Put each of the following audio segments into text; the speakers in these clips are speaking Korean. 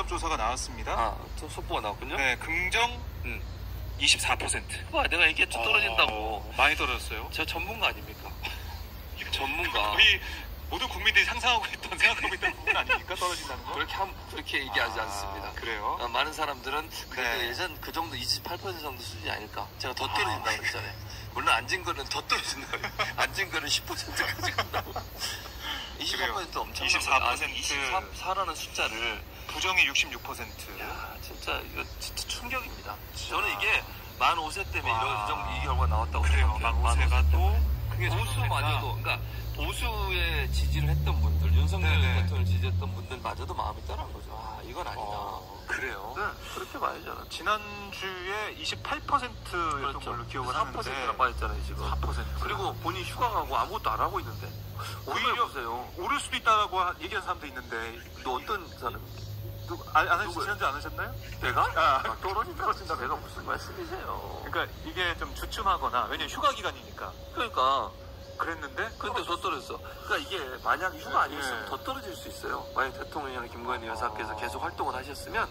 조사가 나왔습니다. 아, 저 속보가 나왔군요. 네, 긍정 24%. 봐, 내가 얘기했죠. 떨어진다고. 많이 떨어졌어요. 저 전문가 아닙니까? 전문가. 우리 모든 국민들이 상상하고 있던 생각하고 있던 부분 아닙니까? 떨어진다는 거? 그렇게 얘기하지 않습니다. 그래요? 많은 사람들은 그래도 네. 예전 그 정도 28% 정도 수준이 아닐까. 제가 더 떨어진다고 그랬잖아요. 물론 앉은 거는 더 떨어진다고. 앉은 거는 10%까지 간다고. 28% 엄청난 24%. 24라는 숫자를. 부정이 66%. 야, 진짜 이거 진짜 충격입니다. 저는 이게 만 5세 때문에 이 결과가 나왔다고 그래요. 생각해요. 만 5세가 또 크게 보수마저도, 그러니까 보수에 지지를 했던 분들, 윤석열 대통령을 지지했던 분들마저도 마음이 떠난 거죠. 아, 이건 아니다. 그래요? 네, 그렇게 봐야죠. 지난주에 28%였던 걸로 기억을 4%나 하는데 빠졌잖아요, 지금. 4%. 그리고 본인 휴가 가고 아무것도 안 하고 있는데. 오히려 보세요. 오를 수도 있다고 얘기한 사람도 있는데. 너 어떤 사람? 지난주 안 하셨나요? 내가? 떨어진다. 내가 무슨 말씀이세요? 그러니까 이게 좀 주춤하거나, 왜냐면 휴가 기간이니까. 그러니까. 그랬는데? 근데 더 떨어졌어. 그러니까 이게 만약 휴가 아니었으면 더 떨어질 수 있어요. 만약 대통령이나 김건희 여사께서 계속 활동을 하셨으면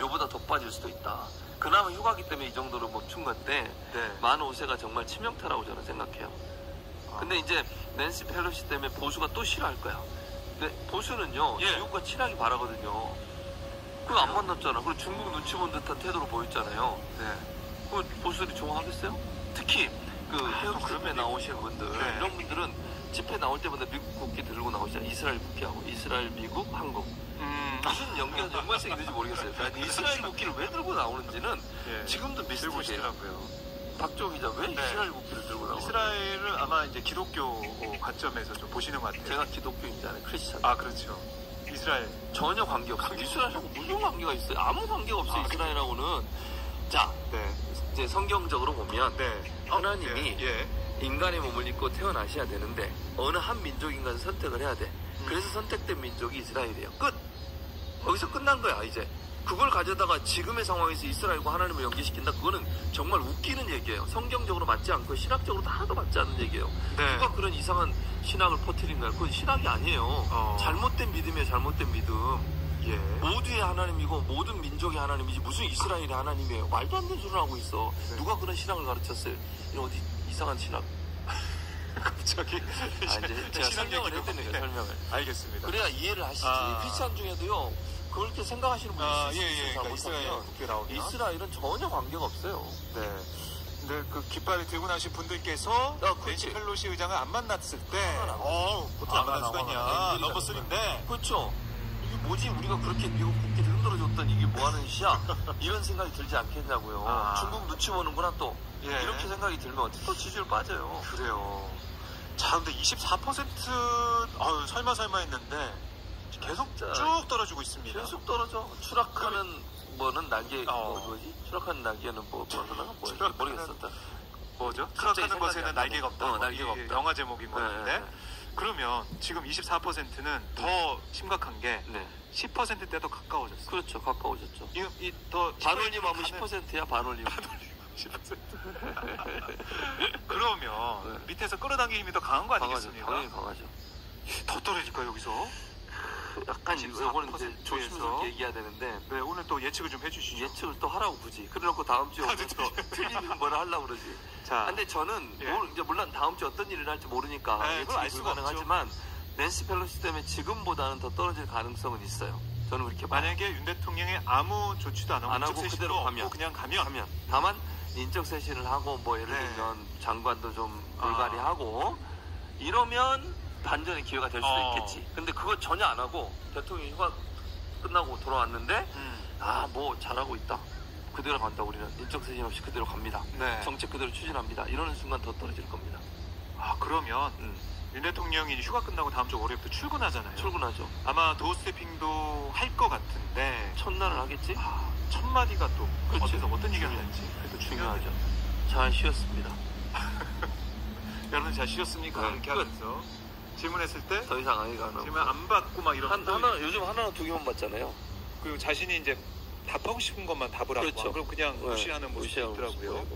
이보다 더 빠질 수도 있다. 그나마 휴가기 때문에 이 정도로 멈춘 건데 만 5세가 정말 치명타라고 저는 생각해요. 근데 이제 낸시 펠로시 때문에 보수가 또 싫어할 거야. 근데 보수는요, 미국과 친하게 바라거든요. 그거 안 만났잖아. 그리고 중국 눈치 본 듯한 태도로 보였잖아요. 그 보수들이 좋아하겠어요? 특히 그 헤어로 집회 나오시는 분들, 이런 분들은 집회 나올 때마다 미국 국기 들고 나오시잖아요. 이스라엘 국기하고 이스라엘, 미국, 한국. 무슨 연관성이 있는지 모르겠어요. 그러니까 이스라엘 국기를 왜 들고 나오는지는 지금도 미스터리예요. 박종 기자, 왜 이스라엘 국기를 들고 나오는? 이스라엘은 아마 이제 기독교 관점에서 좀 보시는 것 같아요. 제가 기독교인잖아요. 크리스찬. 아, 그렇죠. 이스라엘 전혀 관계없어요. 이스라엘하고 무슨 관계가 있어요? 아무 관계가 없어요. 이스라엘하고는. 자, 이제 성경적으로 보면 하나님이 인간의 몸을 입고 태어나셔야 되는데 어느 한 민족인가를 선택을 해야 돼. 그래서 선택된 민족이 이스라엘이에요. 끝. 거기서 끝난 거야 이제. 그걸 가져다가 지금의 상황에서 이스라엘과 하나님을 연계시킨다? 그거는 정말 웃기는 얘기예요. 성경적으로 맞지 않고 신학적으로도 하나도 맞지 않는 얘기예요. 누가 그런 이상한 신학을 퍼뜨린 거야? 그건 신학이 아니에요. 잘못된 믿음이에요. 잘못된 믿음. 모두의 하나님이고 모든 민족의 하나님이지 무슨 이스라엘의 하나님이에요. 말도 안 되는 소리를 하고 있어. 누가 그런 신학을 가르쳤어요? 이런 어디 이상한 신학. 갑자기 이제 제가 설명을 해드리는 거예요. 설명을. 알겠습니다. 그래야 이해를 하시지. 크리스찬 중에도요. 그렇게 생각하시는 분이 있어요. 그러니까 이스라엘은 전혀 관계가 없어요. 근데 그 깃발을 들고 나신 분들께서 낸시 펠로시 의장을 안 만났을 때 어떻게 안 만날 수가 있냐. 넘버 3인데. 그렇죠. 이게 뭐지? 우리가 그렇게 미국 국기를 흔들어줬던 이게 뭐하는 짓이야? 이런 생각이 들지 않겠냐고요. 중국 눈치 보는구나 또. 이렇게 생각이 들면 또 지지율 빠져요. 그래요. 자, 근데 24% 설마 했는데 계속 쭉 떨어지고 있습니다. 계속 떨어져. 추락하는 뭐는 날개, 뭐지? 추락하는 날개는 모르겠었다. 뭐죠? 추락하는 것에는 날개가 없다. 날개가 없다. 영화 제목인 건데. 그러면 지금 24%는 더 심각한 게 10%대도 가까워졌어요. 그렇죠. 가까워졌죠. 더 반올림 하면 10%야, 반올림. 10%. 그러면 밑에서 끌어당기는 힘이 더 강한 거 아니겠습니까? 당연히 강하죠. 더 떨어질까요, 여기서? 약간 이거는 이제 조심스럽게 얘기해야 되는데. 오늘 또 예측을 좀 해주시죠. 예측을 또 하라고 굳이. 그래놓고 다음 주에 오면 또 틀리면 뭐라 하려고 그러지. 근데 저는 이제 물론 다음 주에 어떤 일이 날지 모르니까 예측이 불가능하지만 낸시 펠로시 때문에 지금보다는 더 떨어질 가능성은 있어요. 저는 그렇게 봐요. 만약에 윤 대통령이 아무 조치도 안 하고 그대로 가면 그냥 가면 다만 인적 쇄신을 하고 뭐 예를 들면 장관도 좀 물갈이 하고 이러면 반전의 기회가 될 수도 있겠지. 근데 그거 전혀 안 하고 대통령이 휴가 끝나고 돌아왔는데 뭐 잘하고 있다. 그대로 간다. 우리는 인적 쇄신 없이 그대로 갑니다. 정책 그대로 추진합니다. 이러는 순간 더 떨어질 겁니다. 그러면 윤 대통령이 휴가 끝나고 다음 주 월요일부터 출근하잖아요. 출근하죠. 아마 도어 스태핑도 할 것 같은데 첫날은 하겠지? 첫 마디가 또 어디서 어떤 얘기를 할지 그래도 중요하죠. 잘 쉬었습니다. 여러분 잘 쉬었습니까? 이렇게 하면서 질문했을 때 더 이상 아이가 안 하고 질문 안 받고 막 이런 요즘 하나나 두 개만 받잖아요. 그리고 자신이 이제 답하고 싶은 것만 답을 하고 그렇죠. 그럼 그냥 무시하는 모습이 있더라고요.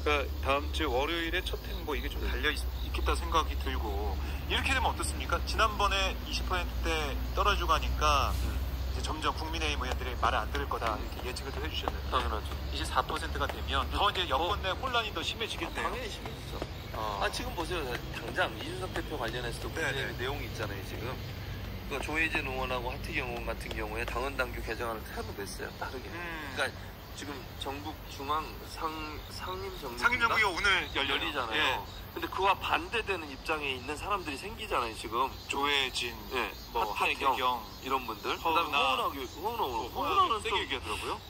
그러니까 다음 주 월요일에 첫 행보 이게 좀 달려 있겠다 생각이 들고 이렇게 되면 어떻습니까? 지난번에 20%대 떨어지고 하니까 이제 점점 국민의힘 의원들이 말을 안 들을 거다 이렇게 예측을 또 해주셨는데 당연하죠. 이제 4%가 되면 더 이제 여권 내 혼란이 더 심해지겠네요. 당연히 심해지죠. 지금 보세요. 당장 이준석 대표 관련해서도 국민의힘 내용이 있잖아요, 지금. 그러니까 조혜진 의원하고 하태경 의원 같은 경우에 당원 당규 개정안을 새로 냈어요, 다르게. 그러니까 지금 전국 중앙 상임정국이 오늘 열리잖아요. 예. 근데 그와 반대되는 입장에 있는 사람들이 생기잖아요, 지금. 조혜진, 예, 뭐 하태경 이런 분들. 허은하. 허은하는 세게 얘기하더라고요.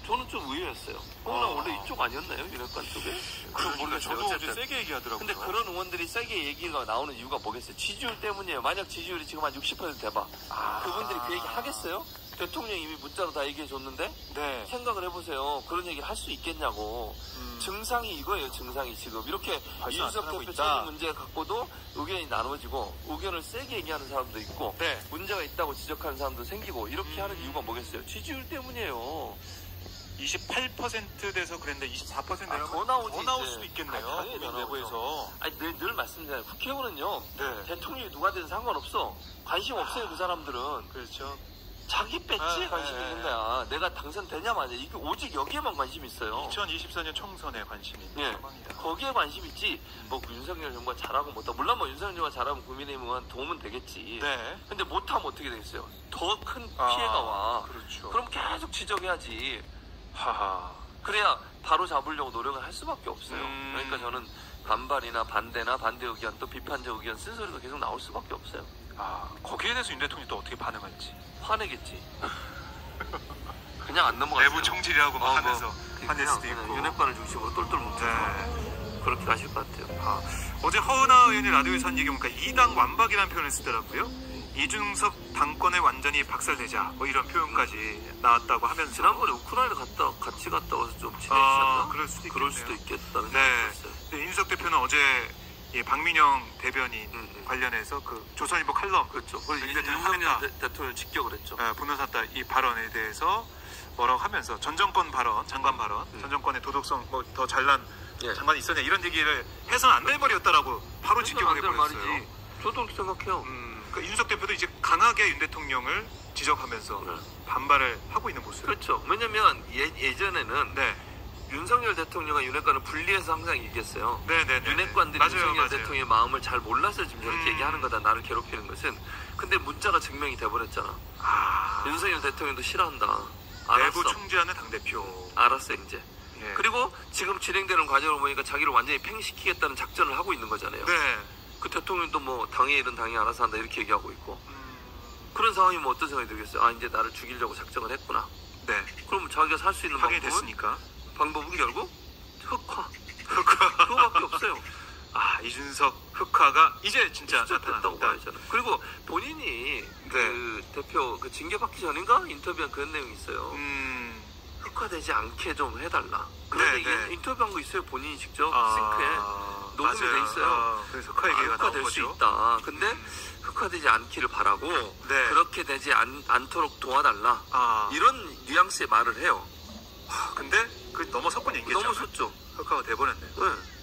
저는 좀 의외였어요. 허은하 원래 이쪽 아니었나요? 윤핵관 쪽에? 그건 모르겠어요. 저도 어쨌든. 어제 세게 얘기하더라고요. 근데 그런 의원들이 세게 얘기가 나오는 이유가 뭐겠어요? 지지율 때문이에요. 만약 지지율이 지금 한 60% 돼봐. 그분들이 그 얘기 하겠어요? 대통령이 이미 문자로 다 얘기해 줬는데 네. 생각을 해보세요. 그런 얘기를 할 수 있겠냐고. 증상이 이거예요. 증상이 지금 이렇게 이준석 대표 처리 문제 갖고도 의견이 나눠지고 의견을 세게 얘기하는 사람도 있고 네. 문제가 있다고 지적하는 사람도 생기고 이렇게 하는 이유가 뭐겠어요? 지지율 때문이에요. 28% 돼서 그랬는데 24%면 더 나오지, 더 나올 이제. 수도 있겠네요. 당연히 더 내부에서. 늘 말씀드려요. 국회의원은요. 네. 대통령이 누가 되든 상관없어. 관심 없어요. 그 사람들은. 그렇죠. 자기 배지에 관심이 있는 거야. 내가 당선되냐 마냐. 이게 오직 여기에만 관심이 있어요. 2024년 총선에 관심이 있는 예. 상황이다. 거기에 관심 있지. 뭐 윤석열 정부가 잘하고 못하고. 물론 뭐 윤석열 정부가 잘하면 국민의힘 의원 도움은 되겠지. 네. 근데 못하면 어떻게 되겠어요? 더 큰 피해가 와. 그렇죠. 그럼 계속 지적해야지. 하하. 그래야 바로 잡으려고 노력을 할 수밖에 없어요. 그러니까 저는 반발이나 반대나 반대 의견 또 비판적 의견 쓴소리가 계속 나올 수밖에 없어요. 거기에 대해서 윤 대통령이 또 어떻게 반응할지. 화내겠지. 그냥 안 넘어가세요. 내부 총질이라고 막 하면서 화낼 수도 있고. 윤핵관을 중심으로 똘똘 뭉쳐서 네. 그렇게 가실 것 같아요. 어제 허은하 의원이 라디오에서 한 얘기 보니까 2당 완박이라는 표현을 쓰더라고요. 이준석 당권에 완전히 박살내자 뭐 이런 표현까지 나왔다고 하면서 지난번에 우크라이나 같이 갔다 와서 좀 친해지셨나? 그럴 수도 그럴 수도 있겠다는 네. 생각이 들었어요. 근데 이준석 대표는 어제 이 박민영 대변인 관련해서 그 조선일보 칼럼 그렇죠. 윤석열 대통령 직격을 했죠. 분노 샀다 이 발언에 대해서 뭐라고 하면서 전 정권 발언, 장관 발언, 전 정권의 도덕성 뭐 더 잘난 장관이 있었냐 이런 얘기를 해서는 안 될 말이었다라고 바로 직격을 해버렸어요. 저도 그렇게 생각해요. 그러니까 윤석 대표도 이제 강하게 윤 대통령을 지적하면서 반발을 하고 있는 모습. 그렇죠. 왜냐면 예전에는 네. 윤석열 대통령과 윤핵관을 분리해서 항상 얘기했어요. 네네네. 윤핵관들이 윤석열 대통령의 마음을 잘 몰라서 지금 저렇게 얘기하는 거다. 나를 괴롭히는 것은. 근데 문자가 증명이 돼버렸잖아. 윤석열 대통령도 싫어한다. 알았어. 내부 총재하는 당대표. 알았어 이제. 예. 그리고 지금 진행되는 과정을 보니까 자기를 완전히 팽시키겠다는 작전을 하고 있는 거잖아요. 네. 그 대통령도 뭐 당의 일은 당이 알아서 한다 이렇게 얘기하고 있고. 그런 상황이면 어떤 생각이 들겠어요? 이제 나를 죽이려고 작정을 했구나. 네. 그럼 자기가 살 수 있는 확인이 됐으니까. 방법은 결국 흑화. 그거밖에 없어요. 이준석 흑화가 이제 진짜 나타났다고 봐야잖아요. 그리고 본인이 그 대표 그 징계받기 전인가 인터뷰한 그런 내용이 있어요. 흑화되지 않게 좀 해달라. 그런데 이게 인터뷰한 거 있어요. 본인이 직접 싱크에 녹음이 돼 있어요. 그래서 흑화 얘기가 흑화될 수 있다. 근데 흑화되지 않기를 바라고 그렇게 되지 않도록 도와달라. 이런 뉘앙스의 말을 해요. 근데 그 넘어섰군 얘기죠. 넘어섰죠. 흑화가 돼버렸네요. 네.